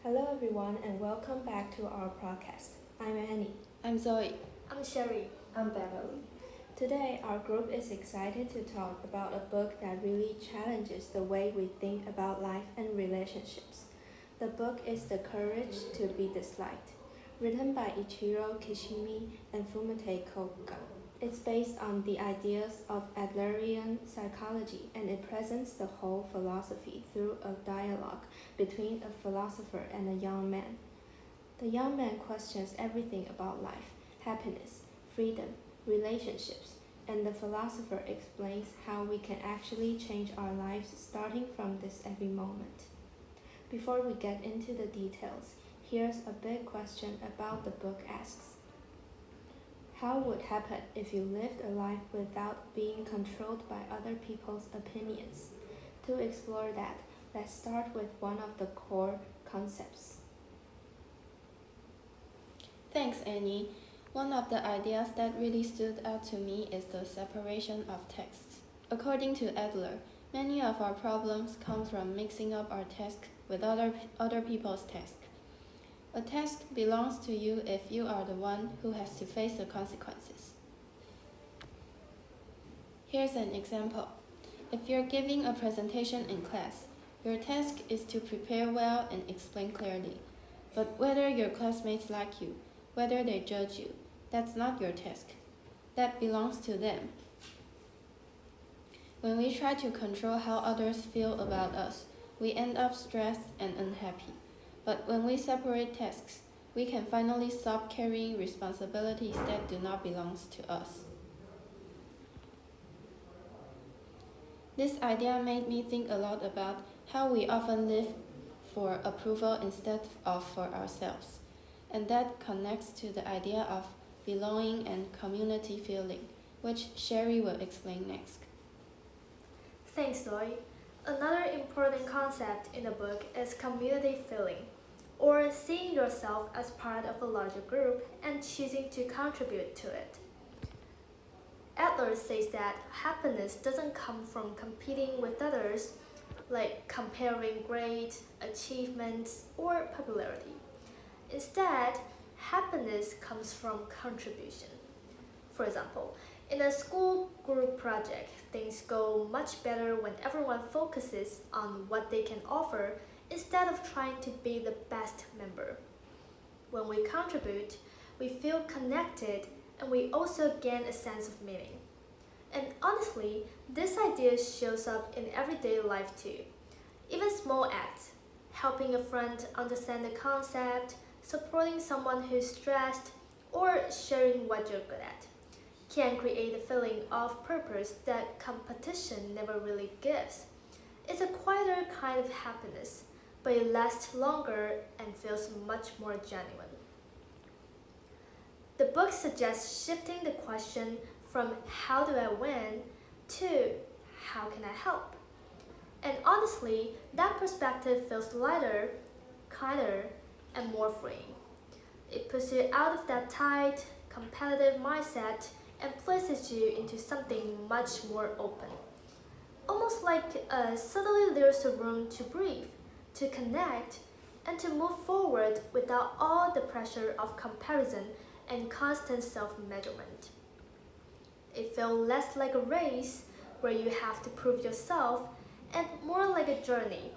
Hello everyone and welcome back to our podcast. I'm Annie. I'm Zoe. I'm Sherry. I'm Beverly. Today our group is excited to talk about a book that really challenges the way we think about life and relationships. The book is The Courage to be Disliked, written by Ichiro, Kishimi, and Fumitake Koga. It's based on the ideas of Adlerian Psychology, and it presents the whole philosophy through a dialogue between a philosopher and a young man. The young man questions everything about life, happiness, freedom, relationships, and the philosopher explains how we can actually change our lives starting from this every moment. Before we get into the details, here's a big question about the book asks. How would happen if you lived a life without being controlled by other people's opinions? To explore that, let's start with one of the core concepts. Thanks, Annie. One of the ideas that really stood out to me is the separation of texts. According to Adler, many of our problems come from mixing up our task with other people's task. A task belongs to you if you are the one who has to face the consequences. Here's an example. If you're giving a presentation in class, your task is to prepare well and explain clearly. But whether your classmates like you, whether they judge you, that's not your task. That belongs to them. When we try to control how others feel about us, we end up stressed and unhappy. But when we separate tasks, we can finally stop carrying responsibilities that do not belong to us. This idea made me think a lot about how we often live for approval instead of for ourselves. And that connects to the idea of belonging and community feeling, which Sherry will explain next. Thanks, Zoe. Another important concept in the book is community feeling, or seeing yourself as part of a larger group and choosing to contribute to it. Adler says that happiness doesn't come from competing with others, like comparing grades, achievements, or popularity. Instead, happiness comes from contribution. For example, in a school group project, things go much better when everyone focuses on what they can offer instead of trying to be the best member. When we contribute, we feel connected and we also gain a sense of meaning. And honestly, this idea shows up in everyday life too. Even small acts, helping a friend understand the concept, supporting someone who's stressed, or sharing what you're good at, can create a feeling of purpose that competition never really gives. It's a quieter kind of happiness, but it lasts longer and feels much more genuine. The book suggests shifting the question from how do I win to how can I help? And honestly, that perspective feels lighter, kinder, and more freeing. It puts you out of that tight, competitive mindset and places you into something much more open. Almost like suddenly there's a room to breathe, to connect, and to move forward without all the pressure of comparison and constant self-measurement. It feels less like a race where you have to prove yourself and more like a journey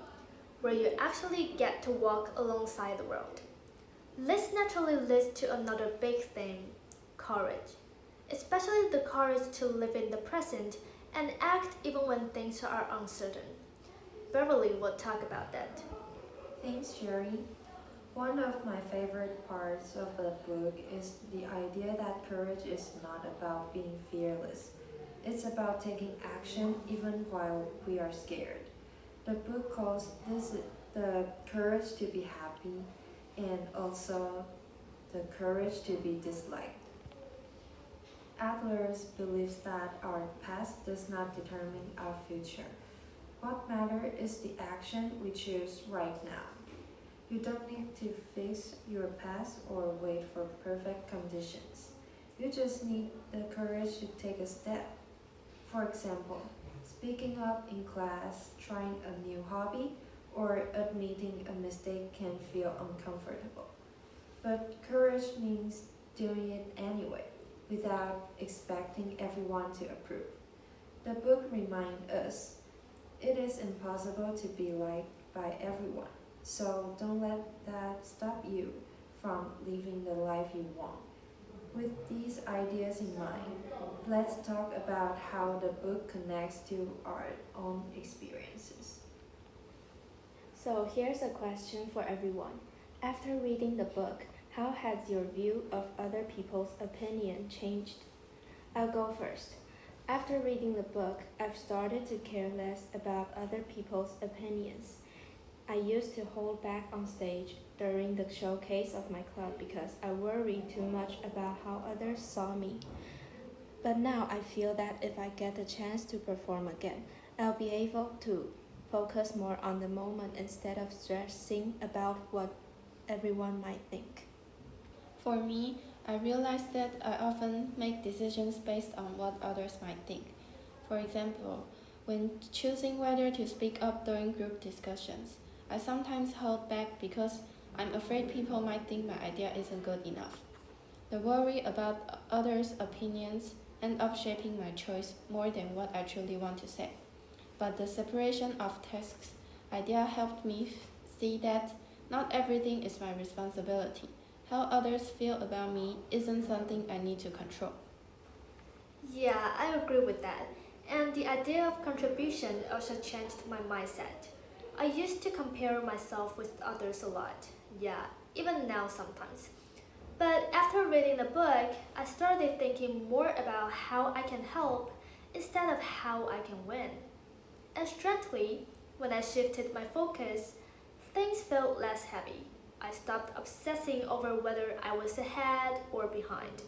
where you actually get to walk alongside the world. This naturally leads to another big theme, courage. Especially the courage to live in the present and act even when things are uncertain. Beverly will talk about that. Thanks, Sherry. One of my favorite parts of the book is the idea that courage is not about being fearless. It's about taking action even while we are scared. The book calls this the courage to be happy and also the courage to be disliked. Adler believes that our past does not determine our future. What matters is the action we choose right now. You don't need to fix your past or wait for perfect conditions. You just need the courage to take a step. For example, speaking up in class, trying a new hobby, or admitting a mistake can feel uncomfortable. But courage means doing it anyway, without expecting everyone to approve. The book reminds us it is impossible to be liked by everyone, so don't let that stop you from living the life you want. With these ideas in mind, let's talk about how the book connects to our own experiences. So here's a question for everyone. After reading the book, how has your view of other people's opinion changed? I'll go first. After reading the book, I've started to care less about other people's opinions. I used to hold back on stage during the showcase of my club because I worried too much about how others saw me. But now I feel that if I get the chance to perform again, I'll be able to focus more on the moment instead of stressing about what everyone might think. For me, I realized that I often make decisions based on what others might think. For example, when choosing whether to speak up during group discussions, I sometimes hold back because I'm afraid people might think my idea isn't good enough. The worry about others' opinions ends up shaping my choice more than what I truly want to say. But the separation of tasks idea helped me see that not everything is my responsibility. How others feel about me isn't something I need to control. Yeah, I agree with that. And the idea of contribution also changed my mindset. I used to compare myself with others a lot. Yeah, even now sometimes. But after reading the book, I started thinking more about how I can help instead of how I can win. And strangely, when I shifted my focus, things felt less heavy. I stopped obsessing over whether I was ahead or behind.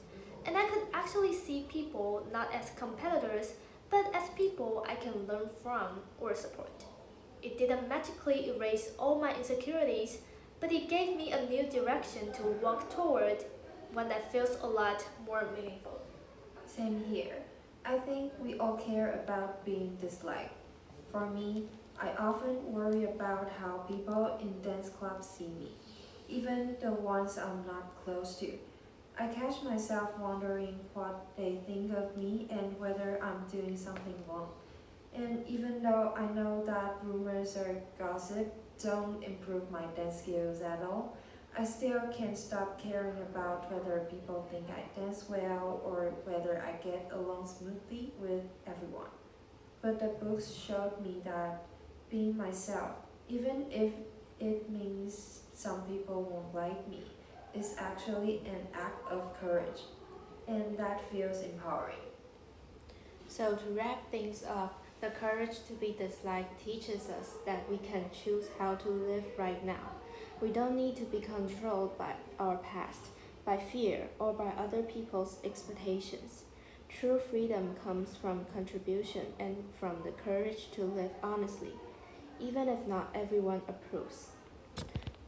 And I could actually see people not as competitors, but as people I can learn from or support. It didn't magically erase all my insecurities, but it gave me a new direction to walk toward, one that feels a lot more meaningful. Same here. I think we all care about being disliked. For me, I often worry about how people in dance clubs see me, even the ones I'm not close to. I catch myself wondering what they think of me and whether I'm doing something wrong. And even though I know that rumors or gossip don't improve my dance skills at all, I still can't stop caring about whether people think I dance well or whether I get along smoothly with everyone. But the books showed me that being myself, even if it means some people won't like me, is actually an act of courage, and that feels empowering. So to wrap things up, the courage to be disliked teaches us that we can choose how to live right now. We don't need to be controlled by our past, by fear, or by other people's expectations. True freedom comes from contribution and from the courage to live honestly, even if not everyone approves.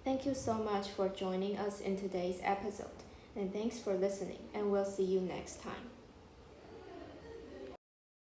Thank you so much for joining us in today's episode, and thanks for listening, and we'll see you next time.